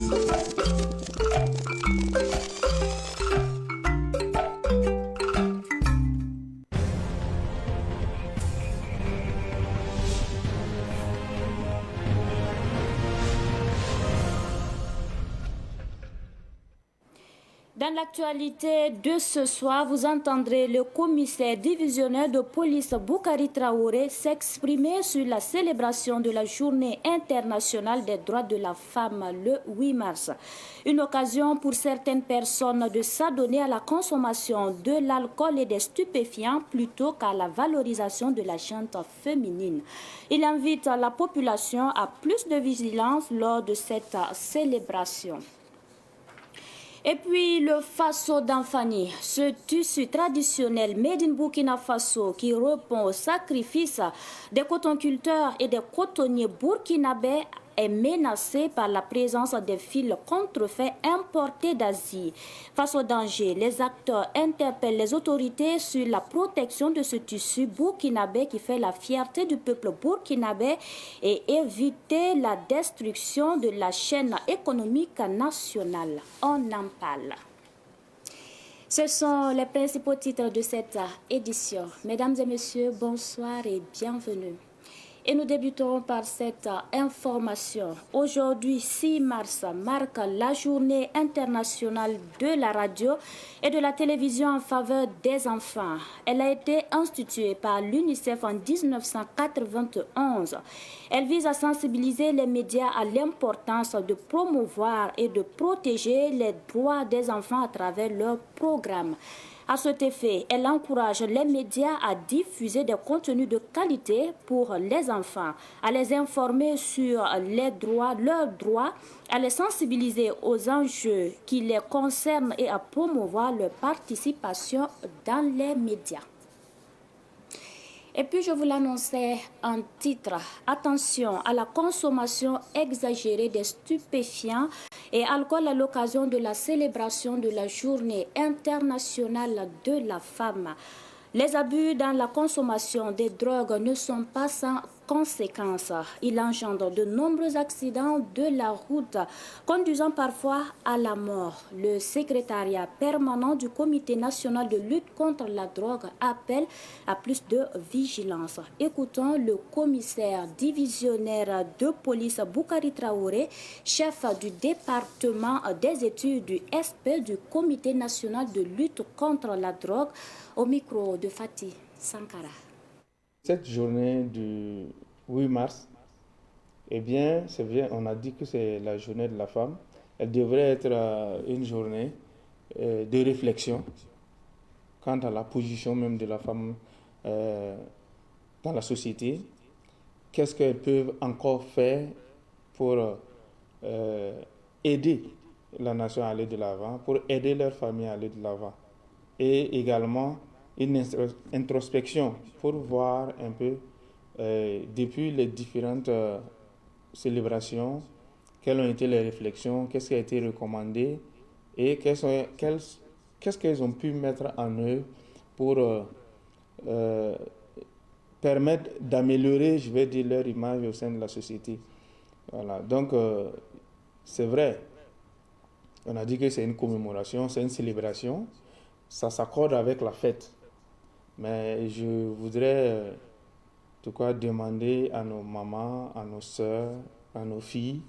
Dans l'actualité de ce soir, vous entendrez le commissaire divisionnaire de police Boukari Traoré s'exprimer sur la célébration de la Journée internationale des droits de la femme le 8 mars. Une occasion pour certaines personnes de s'adonner à la consommation de l'alcool et des stupéfiants plutôt qu'à la valorisation de la gente féminine. Il invite la population à plus de vigilance lors de cette célébration. Et puis le Faso d'Anfani, ce tissu traditionnel made in Burkina Faso qui répond au sacrifice des cotonculteurs et des cotonniers burkinabés est menacé par la présence des fils contrefaits importés d'Asie. Face au danger, les acteurs interpellent les autorités sur la protection de ce tissu burkinabé qui fait la fierté du peuple burkinabé et éviter la destruction de la chaîne économique nationale. On en parle. Ce sont les principaux titres de cette édition. Mesdames et messieurs, bonsoir et bienvenue. Et nous débutons par cette information. Aujourd'hui, 6 mars, marque la journée internationale de la radio et de la télévision en faveur des enfants. Elle a été instituée par l'UNICEF en 1991. Elle vise à sensibiliser les médias à l'importance de promouvoir et de protéger les droits des enfants à travers leurs programmes. À cet effet, elle encourage les médias à diffuser des contenus de qualité pour les enfants, à les informer sur les droits, leurs droits, à les sensibiliser aux enjeux qui les concernent et à promouvoir leur participation dans les médias. Et puis je vous l'annonçais en titre, attention à la consommation exagérée des stupéfiants et alcool à l'occasion de la célébration de la Journée internationale de la femme. Les abus dans la consommation des drogues ne sont pas sans conséquences. Il engendre de nombreux accidents de la route, conduisant parfois à la mort. Le secrétariat permanent du Comité national de lutte contre la drogue appelle à plus de vigilance. Écoutons le commissaire divisionnaire de police Boukari Traoré, chef du département des études du SP du Comité national de lutte contre la drogue, au micro de Fatih Sankara. Cette journée du 8 mars, eh bien, c'est bien, on a dit que c'est la journée de la femme. Elle devrait être une journée de réflexion quant à la position même de la femme dans la société. Qu'est-ce qu'elles peuvent encore faire pour aider la nation à aller de l'avant, pour aider leur famille à aller de l'avant. Et également une introspection pour voir un peu depuis les différentes célébrations, quelles ont été les réflexions, qu'est-ce qui a été recommandé et qu'est-ce qu'elles ont pu mettre en œuvre pour permettre d'améliorer, je vais dire, leur image au sein de la société. Voilà. Donc, c'est vrai, on a dit que c'est une commémoration, c'est une célébration, ça s'accorde avec la fête. Mais je voudrais, en tout cas, demander à nos mamans, à nos sœurs, à nos filles,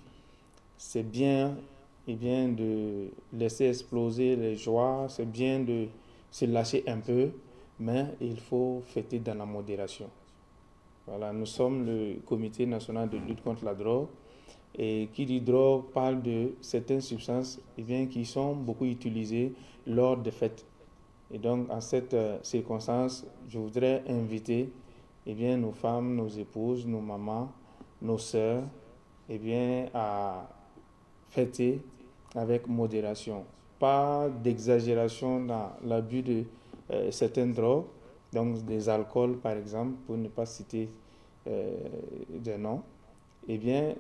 c'est bien, et bien de laisser exploser les joies, c'est bien de se lâcher un peu, mais il faut fêter dans la modération. Voilà, nous sommes le Comité national de lutte contre la drogue, et qui dit drogue parle de certaines substances eh bien, qui sont beaucoup utilisées lors des fêtes. Et donc, en cette circonstance, je voudrais inviter eh bien, nos femmes, nos épouses, nos mamans, nos sœurs, eh bien, à fêter avec modération. Pas d'exagération dans l'abus de certaines drogues, donc des alcools par exemple, pour ne pas citer des noms. Eh bien,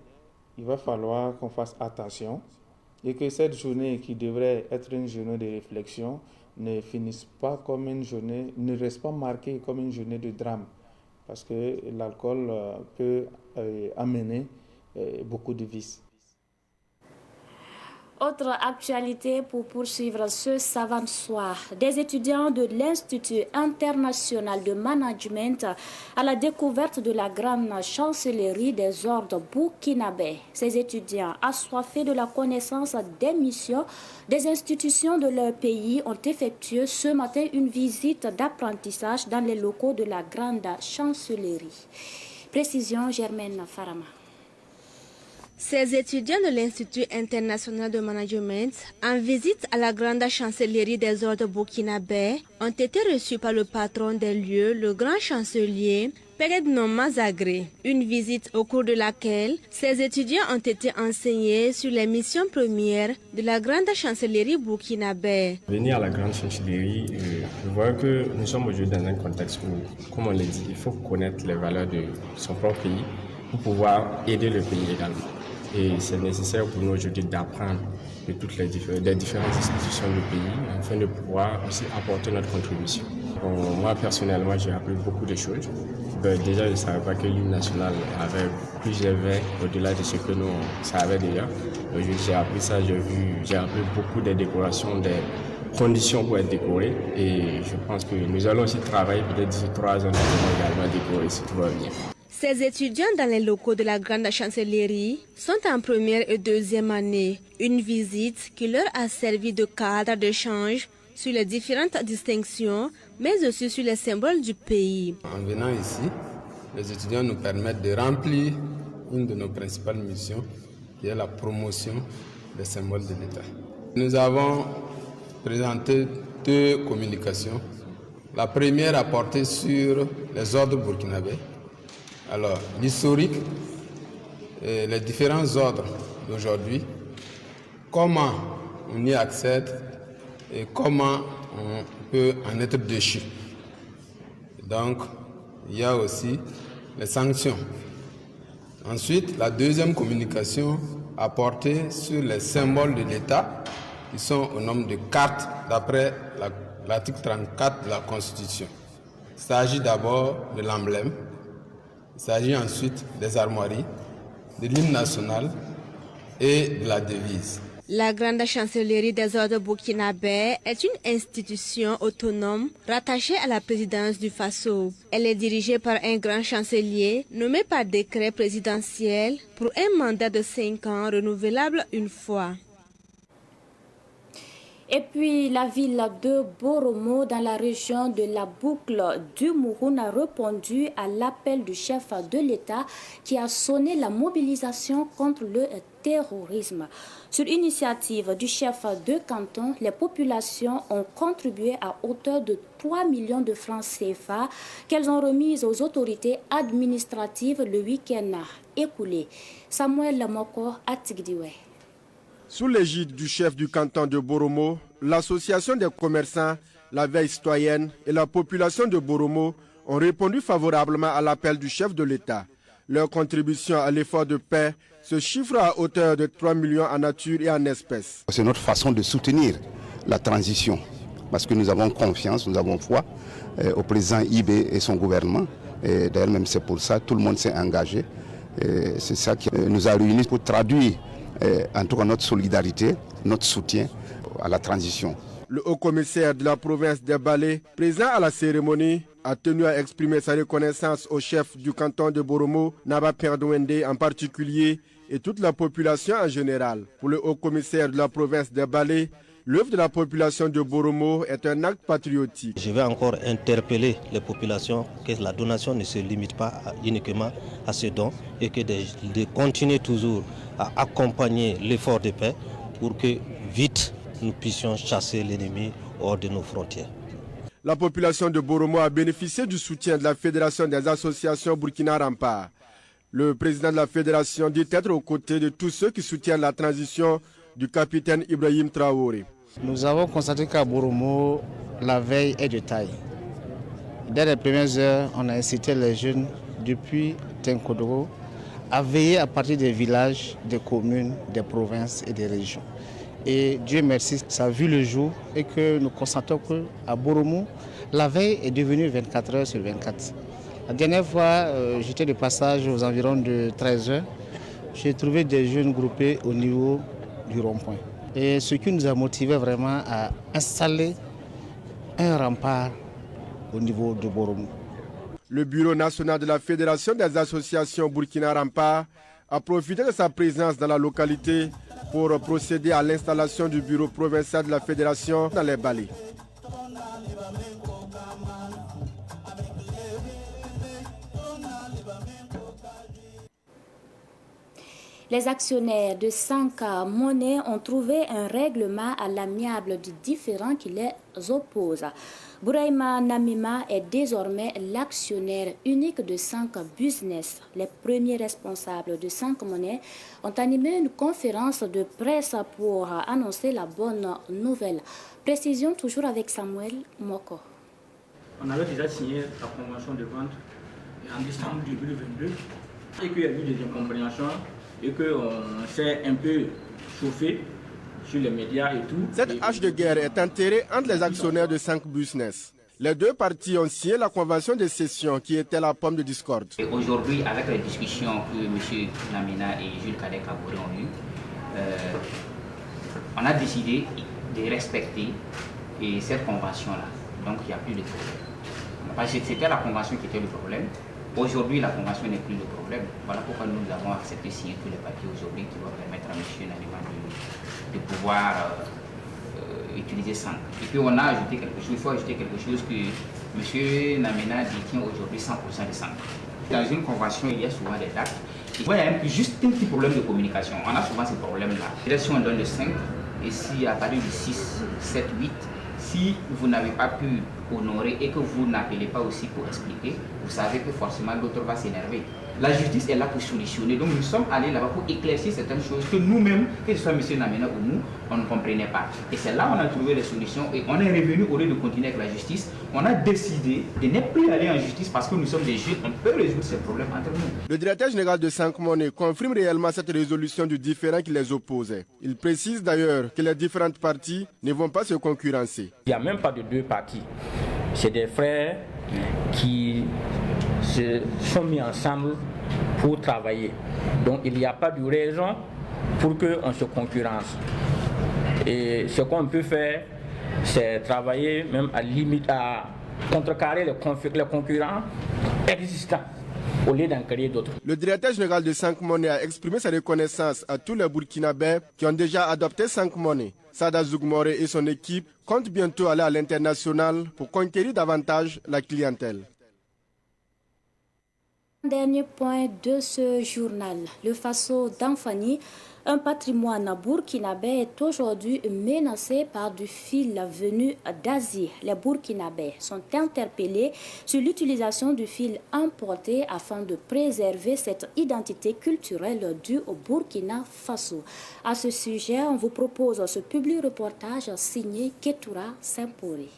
il va falloir qu'on fasse attention et que cette journée qui devrait être une journée de réflexion ne finisse pas comme une journée, ne reste pas marquée comme une journée de drame, parce que l'alcool peut amener beaucoup de vices. Autre actualité pour poursuivre ce savant soir. Des étudiants de l'Institut international de management à la découverte de la grande chancellerie des ordres burkinabés. Ces étudiants, assoiffés de la connaissance des missions des institutions de leur pays, ont effectué ce matin une visite d'apprentissage dans les locaux de la grande chancellerie. Précision Germaine Farama. Ces étudiants de l'Institut international de management, en visite à la grande chancellerie des ordres burkinabés, ont été reçus par le patron des lieux, le grand chancelier Perednon Mazagré. Une visite au cours de laquelle ces étudiants ont été enseignés sur les missions premières de la grande chancellerie burkinabé. Venir à la grande chancellerie, je vois que nous sommes aujourd'hui dans un contexte où, comme on l'a dit, il faut connaître les valeurs de son propre pays pour pouvoir aider le pays également. Et c'est nécessaire pour nous aujourd'hui d'apprendre de toutes les différentes institutions du pays afin de pouvoir aussi apporter notre contribution. Moi personnellement, j'ai appris beaucoup de choses. Déjà, je ne savais pas que l'hymne national avait plusieurs vers au-delà de ce que nous savions déjà. Aujourd'hui, j'ai appris ça, j'ai appris beaucoup des décorations, des conditions pour être décoré. Et je pense que nous allons aussi travailler peut-être d'ici 3 ans pour également décorer si tout va bien. Ces étudiants dans les locaux de la grande chancellerie sont en première et deuxième année. Une visite qui leur a servi de cadre d'échange sur les différentes distinctions, mais aussi sur les symboles du pays. En venant ici, les étudiants nous permettent de remplir une de nos principales missions, qui est la promotion des symboles de l'État. Nous avons présenté 2 communications. La première a porté sur les ordres burkinabés. Alors, l'historique, les différents ordres d'aujourd'hui, comment on y accède et comment on peut en être déchu. Donc, il y a aussi les sanctions. Ensuite, la deuxième communication a porté sur les symboles de l'État qui sont au nombre de 4 d'après l'article 34 de la Constitution. Il s'agit d'abord de l'emblème. Il s'agit ensuite des armoiries, de l'hymne national et de la devise. La grande chancellerie des ordres burkinabés est une institution autonome rattachée à la présidence du Faso. Elle est dirigée par un grand chancelier nommé par décret présidentiel pour un mandat de 5 ans renouvelable une fois. Et puis, la ville de Boromo, dans la région de la boucle du Mouroun, a répondu à l'appel du chef de l'État qui a sonné la mobilisation contre le terrorisme. Sur initiative du chef de canton, les populations ont contribué à hauteur de 3 millions de francs CFA qu'elles ont remises aux autorités administratives le week-end écoulé. Samuel Moko Atigdiwe. Sous l'égide du chef du canton de Boromo, l'association des commerçants, la veille citoyenne et la population de Boromo ont répondu favorablement à l'appel du chef de l'État. Leur contribution à l'effort de paix se chiffre à hauteur de 3 millions en nature et en espèces. C'est notre façon de soutenir la transition parce que nous avons confiance, nous avons foi au président Ibé et son gouvernement. D'ailleurs, même c'est pour ça que tout le monde s'est engagé. C'est ça qui nous a réunis pour traduire en tout cas notre solidarité, notre soutien à la transition. Le haut-commissaire de la province des Balais, présent à la cérémonie, a tenu à exprimer sa reconnaissance au chef du canton de Boromo, Naba Perdouende en particulier, et toute la population en général. Pour le haut-commissaire de la province des Balais, l'œuvre de la population de Boromo est un acte patriotique. Je vais encore interpeller les populations que la donation ne se limite pas uniquement à ce don et que de continuer toujours à accompagner l'effort de paix pour que vite nous puissions chasser l'ennemi hors de nos frontières. La population de Boromo a bénéficié du soutien de la Fédération des associations Burkina Rempart. Le président de la fédération dit être aux côtés de tous ceux qui soutiennent la transition du capitaine Ibrahim Traoré. Nous avons constaté qu'à Boromo, la veille est de taille. Dès les premières heures, on a incité les jeunes depuis Tenkodoro à veiller à partir des villages, des communes, des provinces et des régions. Et Dieu merci, ça a vu le jour et que nous constatons qu'à Boromo, la veille est devenue 24 heures sur 24. La dernière fois, j'étais de passage aux environs de 13 heures. J'ai trouvé des jeunes groupés au niveau du rond-point. Et ce qui nous a motivé vraiment à installer un rempart au niveau de Boromo. Le Bureau national de la Fédération des associations Burkina Rempart a profité de sa présence dans la localité pour procéder à l'installation du bureau provincial de la Fédération dans les Balais. Les actionnaires de 5 monnaies ont trouvé un règlement à l'amiable du différend qui les oppose. Bouraïma Namima est désormais l'actionnaire unique de 5 business. Les premiers responsables de 5 monnaies ont animé une conférence de presse pour annoncer la bonne nouvelle. Précision toujours avec Samuel Moko. On avait déjà signé la convention de vente en décembre 2022 et qu'il y a eu des incompréhensions et qu'on s'est un peu chauffé sur les médias et tout. Cette hache de guerre est enterrée entre les actionnaires de 5 business. Les deux parties ont signé la convention de cession qui était la pomme de discorde. Aujourd'hui, avec les discussions que M. Namina et Jules Kadek Kaboré ont eues, on a décidé de respecter cette convention-là. Donc il n'y a plus de problème. C'était la convention qui était le problème. Aujourd'hui, la convention n'est plus le problème. Voilà pourquoi nous avons accepté de signer tous les papiers aujourd'hui qui vont permettre à M. Namina de pouvoir utiliser 5. Et puis on a ajouté quelque chose, il faut ajouter quelque chose que M. Namina détient aujourd'hui 100% des 5. Dans une convention, il y a souvent des dates. Il y a juste un petit problème de communication. On a souvent ces problèmes-là. Si on donne le 5, et si à partir du 6, 7, 8, si vous n'avez pas pu honorer et que vous n'appelez pas aussi pour expliquer, vous savez que forcément l'autre va s'énerver. La justice est là pour solutionner. Donc nous sommes allés là-bas pour éclaircir certaines choses que nous-mêmes, que ce soit M. Namina ou nous, on ne comprenait pas. Et c'est là où on a trouvé les solutions et on est revenu au lieu de continuer avec la justice. On a décidé de ne plus aller en justice parce que nous sommes des jeunes, on peut résoudre ces problèmes entre nous. Le directeur général de 5 monnaies confirme réellement cette résolution du différend qui les opposait. Il précise d'ailleurs que les différentes parties ne vont pas se concurrencer. Il n'y a même pas de deux parties. C'est des frères qui se sont mis ensemble pour travailler. Donc il n'y a pas de raison pour qu'on se concurrence. Et ce qu'on peut faire, c'est travailler même à limite à contrecarrer les concurrents existants au lieu d'en créer d'autres. Le directeur général de 5 monnaies a exprimé sa reconnaissance à tous les Burkinabés qui ont déjà adopté 5 monnaies. Sada Zougmore et son équipe comptent bientôt aller à l'international pour conquérir davantage la clientèle. Dernier point de ce journal, le Faso d'Anfani, un patrimoine burkinabé, est aujourd'hui menacé par du fil venu d'Asie. Les Burkinabés sont interpellés sur l'utilisation du fil importé afin de préserver cette identité culturelle due au Burkina Faso. À ce sujet, on vous propose ce public reportage signé Ketoura Saint-Pouré.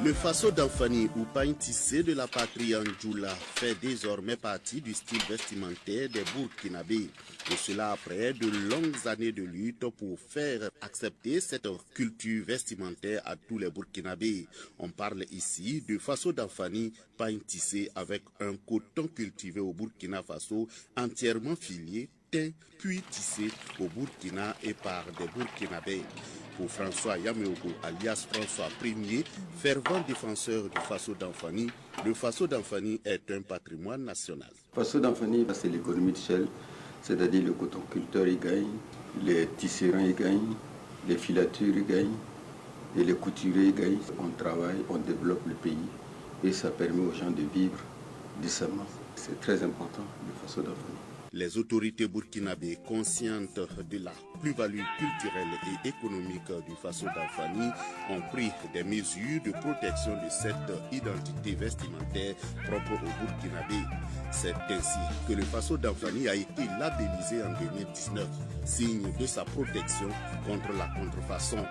Le Faso d'Anfani ou pain tissé de la patrie Ndjoula fait désormais partie du style vestimentaire des Burkinabés. Et cela après de longues années de lutte pour faire accepter cette culture vestimentaire à tous les Burkinabés. On parle ici de Faso d'Anfani, pain tissé avec un coton cultivé au Burkina Faso entièrement filié, teint puis tissé au Burkina et par des Burkinabés. Pour François Yameogo, alias François Ier, fervent défenseur du Faso d'Anfani, le Faso d'Anfani est un patrimoine national. Le Faso d'Anfani, c'est l'économie de Shell, c'est-à-dire le cotonculteur il gagne, les tisserands il gagnent, les filatures il gagnent, et les couturiers il gagnent. On travaille, on développe le pays et ça permet aux gens de vivre décemment. C'est très important, le Faso d'Anfani. Les autorités burkinabées, conscientes de la plus-value culturelle et économique du Faso d'Anfani, ont pris des mesures de protection de cette identité vestimentaire propre aux Burkinabés. C'est ainsi que le Faso d'Anfani a été labellisé en 2019, signe de sa protection contre la contrefaçon.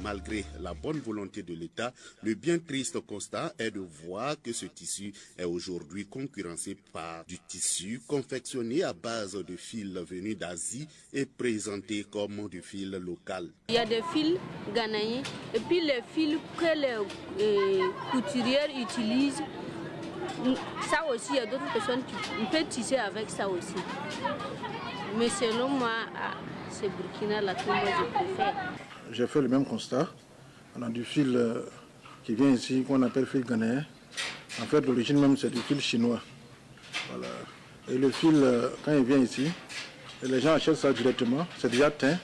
Malgré la bonne volonté de l'État, le bien triste constat est de voir que ce tissu est aujourd'hui concurrencé par du tissu confectionné à base de fils venus d'Asie et présenté comme du fil local. Il y a des fils ghanéens et puis les fils que les couturières utilisent Ça aussi, il y a d'autres personnes qui peuvent tisser avec ça aussi. Mais selon moi, c'est Burkina là que moi je préfère. J'ai fait le même constat. On a du fil qui vient ici, qu'on appelle fil ghanéen. En fait, l'origine même, c'est du fil chinois. Voilà. Et le fil, quand il vient ici, les gens achètent ça directement. C'est déjà teint.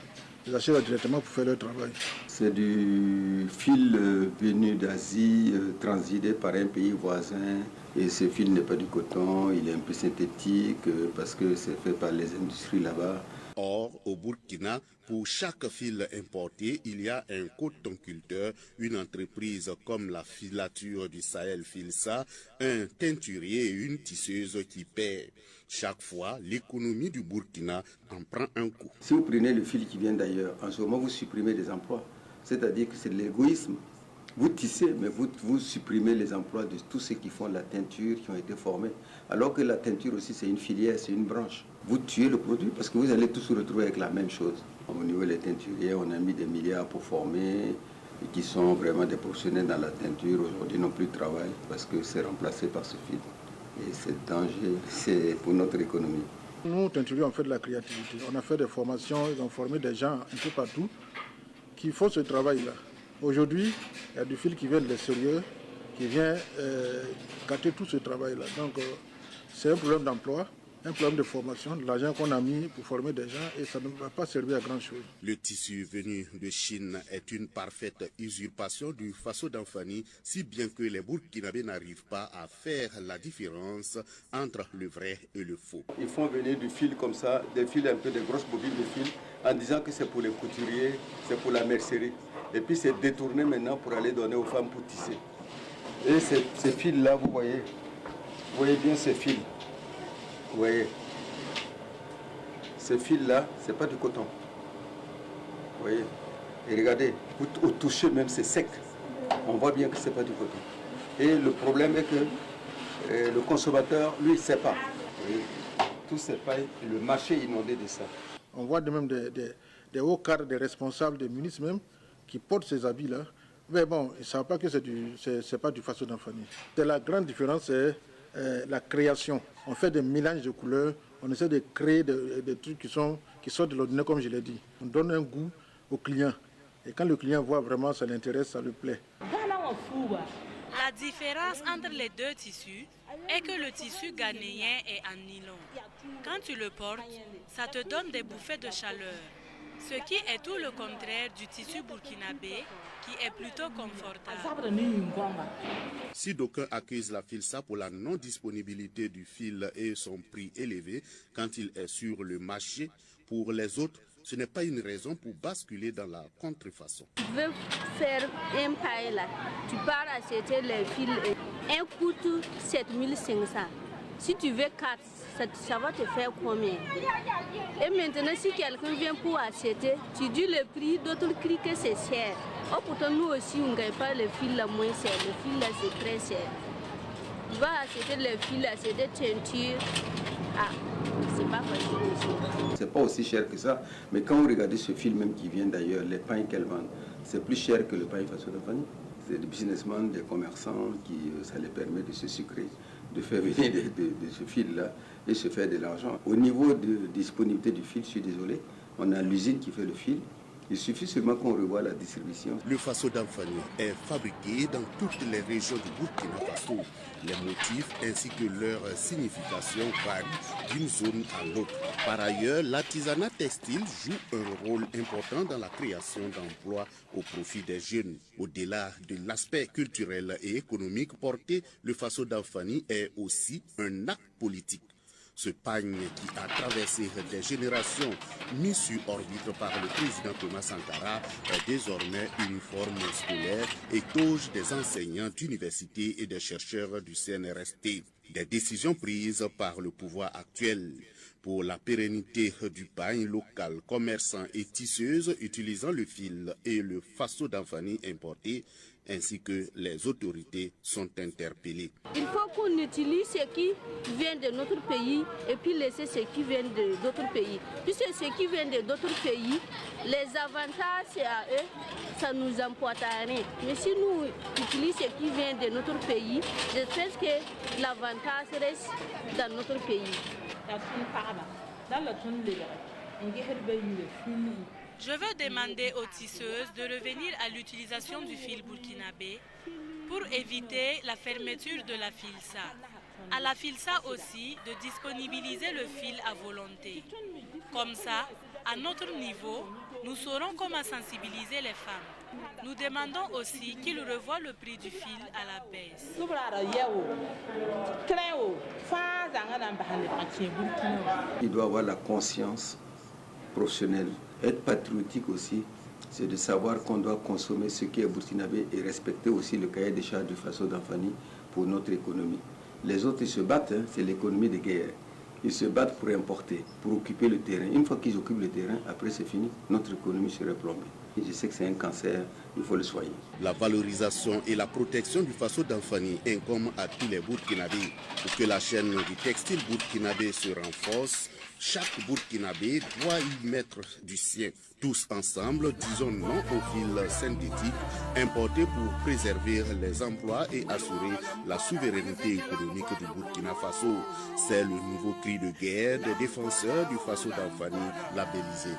Ils achètent ça directement pour faire leur travail. C'est du fil venu d'Asie, transité par un pays voisin. Et ce fil n'est pas du coton, il est un peu synthétique parce que c'est fait par les industries là-bas. Or, au Burkina, pour chaque fil importé, il y a un cotonculteur, une entreprise comme la filature du Sahel Filsa, un teinturier et une tisseuse qui paient. Chaque fois, l'économie du Burkina en prend un coup. Si vous prenez le fil qui vient d'ailleurs, en ce moment, vous supprimez des emplois. C'est-à-dire que c'est de l'égoïsme. Vous tissez, mais vous supprimez les emplois de tous ceux qui font la teinture, qui ont été formés. Alors que la teinture aussi, c'est une filière, c'est une branche. Vous tuez le produit parce que vous allez tous se retrouver avec la même chose. Au niveau des teinturiers, on a mis des milliards pour former, et qui sont vraiment des professionnels dans la teinture. Aujourd'hui, n'ont plus de travail parce que c'est remplacé par ce fil. Et c'est danger, c'est pour notre économie. Nous, teinturiers, on fait de la créativité. On a fait des formations, ils ont formé des gens un peu partout qui font ce travail-là. Aujourd'hui, il y a du fil qui vient de l'extérieur, qui vient gâter tout ce travail-là. Donc, c'est un problème d'emploi, un problème de formation, de l'argent qu'on a mis pour former des gens et ça ne va pas servir à grand-chose. Le tissu venu de Chine est une parfaite usurpation du faso d'Anfani, si bien que les Burkinabés n'arrivent pas à faire la différence entre le vrai et le faux. Ils font venir du fil comme ça, des fils un peu, des grosses bobines de fil, en disant que c'est pour les couturiers, c'est pour la mercerie. Et puis c'est détourné maintenant pour aller donner aux femmes pour tisser. Et ces fils-là, vous voyez bien ces fils. Vous voyez, ces fils-là, c'est pas du coton. Vous voyez, et regardez, au toucher même, c'est sec. On voit bien que c'est pas du coton. Et le problème est que le consommateur, lui, il ne sait pas. Vous voyez, tout c'est pas le marché inondé de ça. On voit même des hauts cadres, des responsables, des ministres même, qui portent ces habits-là. Mais bon, ils ne savent pas que c'est pas du faso d'Anfani. La grande différence, c'est la création. On fait des mélanges de couleurs, on essaie de créer des trucs qui sortent de l'ordinaire, comme je l'ai dit. On donne un goût au client. Et quand le client voit vraiment ça l'intéresse, ça lui plaît. La différence entre les deux tissus est que le tissu ghanéen est en nylon. Quand tu le portes, ça te donne des bouffées de chaleur. Ce qui est tout le contraire du tissu burkinabé, qui est plutôt confortable. Si d'aucuns accusent la FILSA pour la non-disponibilité du fil et son prix élevé quand il est sur le marché, pour les autres, ce n'est pas une raison pour basculer dans la contrefaçon. Tu veux faire un paille là, tu pars acheter les fils. Un coûte 7500. Si tu veux 4, ça va te faire combien? Et maintenant, si quelqu'un vient pour acheter, tu dis le prix, d'autres crient que c'est cher. Oh, pourtant, nous aussi, on ne gagne pas le fil là moins cher. Le fil là, c'est très cher. Tu vas acheter le fil là, c'est des teintures. Ah, c'est pas facile aussi. C'est pas aussi cher que ça, mais quand vous regardez ce fil même qui vient d'ailleurs, les pains qu'elle vend, c'est plus cher que le pain faso d'Anfani. C'est des businessmen, des commerçants qui ça les permet de se sucrer, de faire venir de ce fil-là et se faire de l'argent. Au niveau de disponibilité du fil, je suis désolé, on a l'usine qui fait le fil. Il suffit seulement qu'on revoie la distribution. Le faso d'Anfani est fabriqué dans toutes les régions du Burkina Faso. Les motifs ainsi que leur signification varient d'une zone à l'autre. Par ailleurs, l'artisanat textile joue un rôle important dans la création d'emplois au profit des jeunes. Au-delà de l'aspect culturel et économique porté, le faso d'Anfani est aussi un acte politique. Ce pagne qui a traversé des générations, mis sur orbite par le président Thomas Sankara, est désormais uniforme scolaire et toge des enseignants d'université et des chercheurs du CNRST. Des décisions prises par le pouvoir actuel pour la pérennité du pagne local, commerçants et tisseuses utilisant le fil et le faso d'Anfani importé ainsi que les autorités sont interpellées. Il faut qu'on utilise ce qui vient de notre pays et puis laisser ce qui vient d'autres pays. Puisque ce qui vient d'autres pays, les avantages c'est à eux, ça nous emporte à rien. Mais si nous utilisons ce qui vient de notre pays, je pense que l'avantage reste dans notre pays. Je veux demander aux tisseuses de revenir à l'utilisation du fil burkinabé pour éviter la fermeture de la filsa. À la filsa aussi de disponibiliser le fil à volonté. Comme ça, à notre niveau, nous saurons comment sensibiliser les femmes. Nous demandons aussi qu'ils revoient le prix du fil à la baisse. Il doit avoir la conscience professionnelle. Être patriotique aussi, c'est de savoir qu'on doit consommer ce qui est burkinabé et respecter aussi le cahier des charges du Faso d'Anfani pour notre économie. Les autres, ils se battent, c'est l'économie de guerre. Ils se battent pour importer, pour occuper le terrain. Une fois qu'ils occupent le terrain, après c'est fini, notre économie serait plombée. Et je sais que c'est un cancer, il faut le soigner. La valorisation et la protection du Faso d'Anfani incombent à tous les Burkinabés. Pour que la chaîne du textile burkinabé se renforce, chaque Burkinabé doit y mettre du sien. Tous ensemble, disons non au fil synthétique importé pour préserver les emplois et assurer la souveraineté économique du Burkina Faso. C'est le nouveau cri de guerre des défenseurs du Faso d'Anfani labellisé.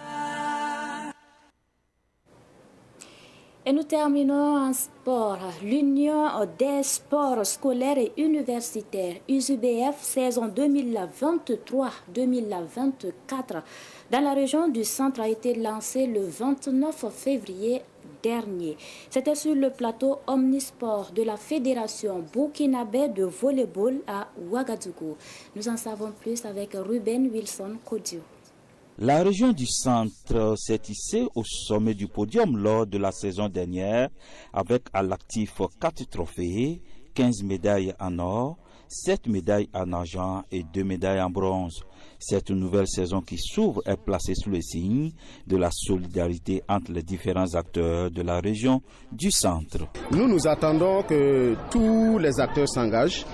Et nous terminons en sport. L'Union des sports scolaires et universitaires, USUBF, saison 2023-2024, dans la région du centre a été lancée le 29 février dernier. C'était sur le plateau Omnisport de la Fédération burkinabé de volleyball à Ouagadougou. Nous en savons plus avec Ruben Wilson Kodio. La région du centre s'est hissée au sommet du podium lors de la saison dernière avec à l'actif 4 trophées, 15 médailles en or, 7 médailles en argent et 2 médailles en bronze. Cette nouvelle saison qui s'ouvre est placée sous le signe de la solidarité entre les différents acteurs de la région du centre. Nous attendons que tous les acteurs s'engagent,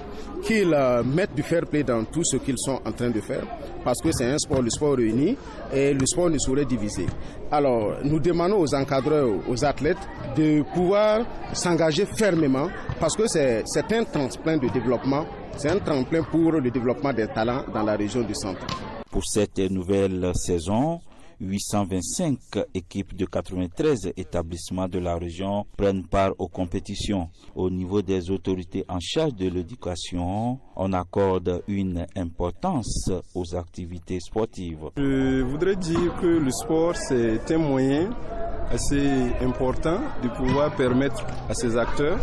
qu'ils mettent du fair play dans tout ce qu'ils sont en train de faire, parce que c'est un sport, le sport réuni, et le sport ne saurait diviser. Alors, nous demandons aux encadreurs, aux athlètes, de pouvoir s'engager fermement, parce que c'est un tremplin de développement, c'est un tremplin pour le développement des talents dans la région du centre. Pour cette nouvelle saison, 825 équipes de 93 établissements de la région prennent part aux compétitions. Au niveau des autorités en charge de l'éducation, on accorde une importance aux activités sportives. Je voudrais dire que le sport, c'est un moyen assez important de pouvoir permettre à ces acteurs,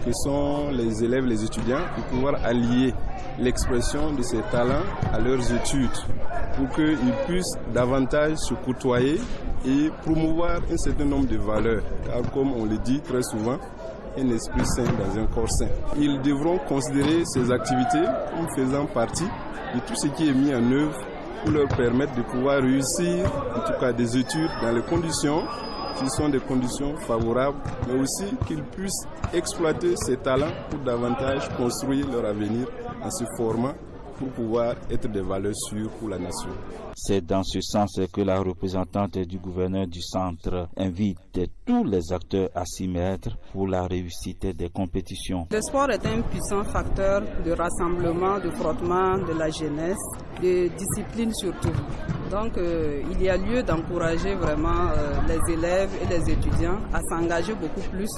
que sont les élèves, les étudiants, de pouvoir allier l'expression de ces talents à leurs études pour qu'ils puissent davantage se côtoyer et promouvoir un certain nombre de valeurs. Car comme on le dit très souvent, un esprit sain dans un corps sain. Ils devront considérer ces activités comme faisant partie de tout ce qui est mis en œuvre pour leur permettre de pouvoir réussir, en tout cas des études, dans les conditions qui sont des conditions favorables, mais aussi qu'ils puissent exploiter ces talents pour davantage construire leur avenir en se formant pour pouvoir être des valeurs sûres pour la nation. C'est dans ce sens que la représentante du gouverneur du centre invite tous les acteurs à s'y mettre pour la réussite des compétitions. Le sport est un puissant facteur de rassemblement, de frottement de la jeunesse, de discipline surtout. Donc il y a lieu d'encourager vraiment les élèves et les étudiants à s'engager beaucoup plus,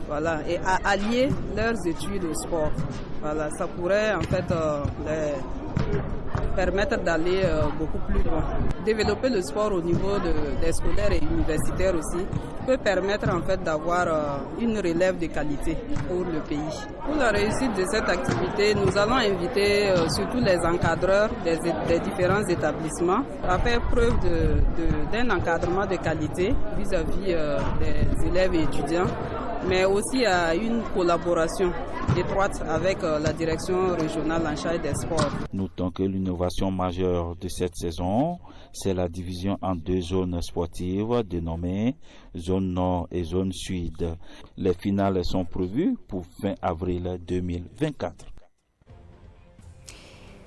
voilà, et à allier leurs études au sport. Voilà, ça pourrait en fait les permettre d'aller beaucoup plus loin. Développer le sport au niveau des scolaires et universitaires aussi peut permettre en fait d'avoir une relève de qualité pour le pays. Pour la réussite de cette activité, nous allons inviter surtout les encadreurs des différents établissements à faire preuve d'un encadrement de qualité vis-à-vis des élèves et étudiants mais aussi à une collaboration étroite avec la direction régionale en charge des sports. Notons que l'innovation majeure de cette saison, c'est la division en 2 zones sportives dénommées zone nord et zone sud. Les finales sont prévues pour fin avril 2024.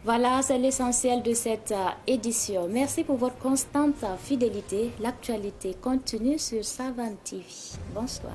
Voilà, c'est l'essentiel de cette édition. Merci pour votre constante fidélité. L'actualité continue sur Savane TV. Bonsoir.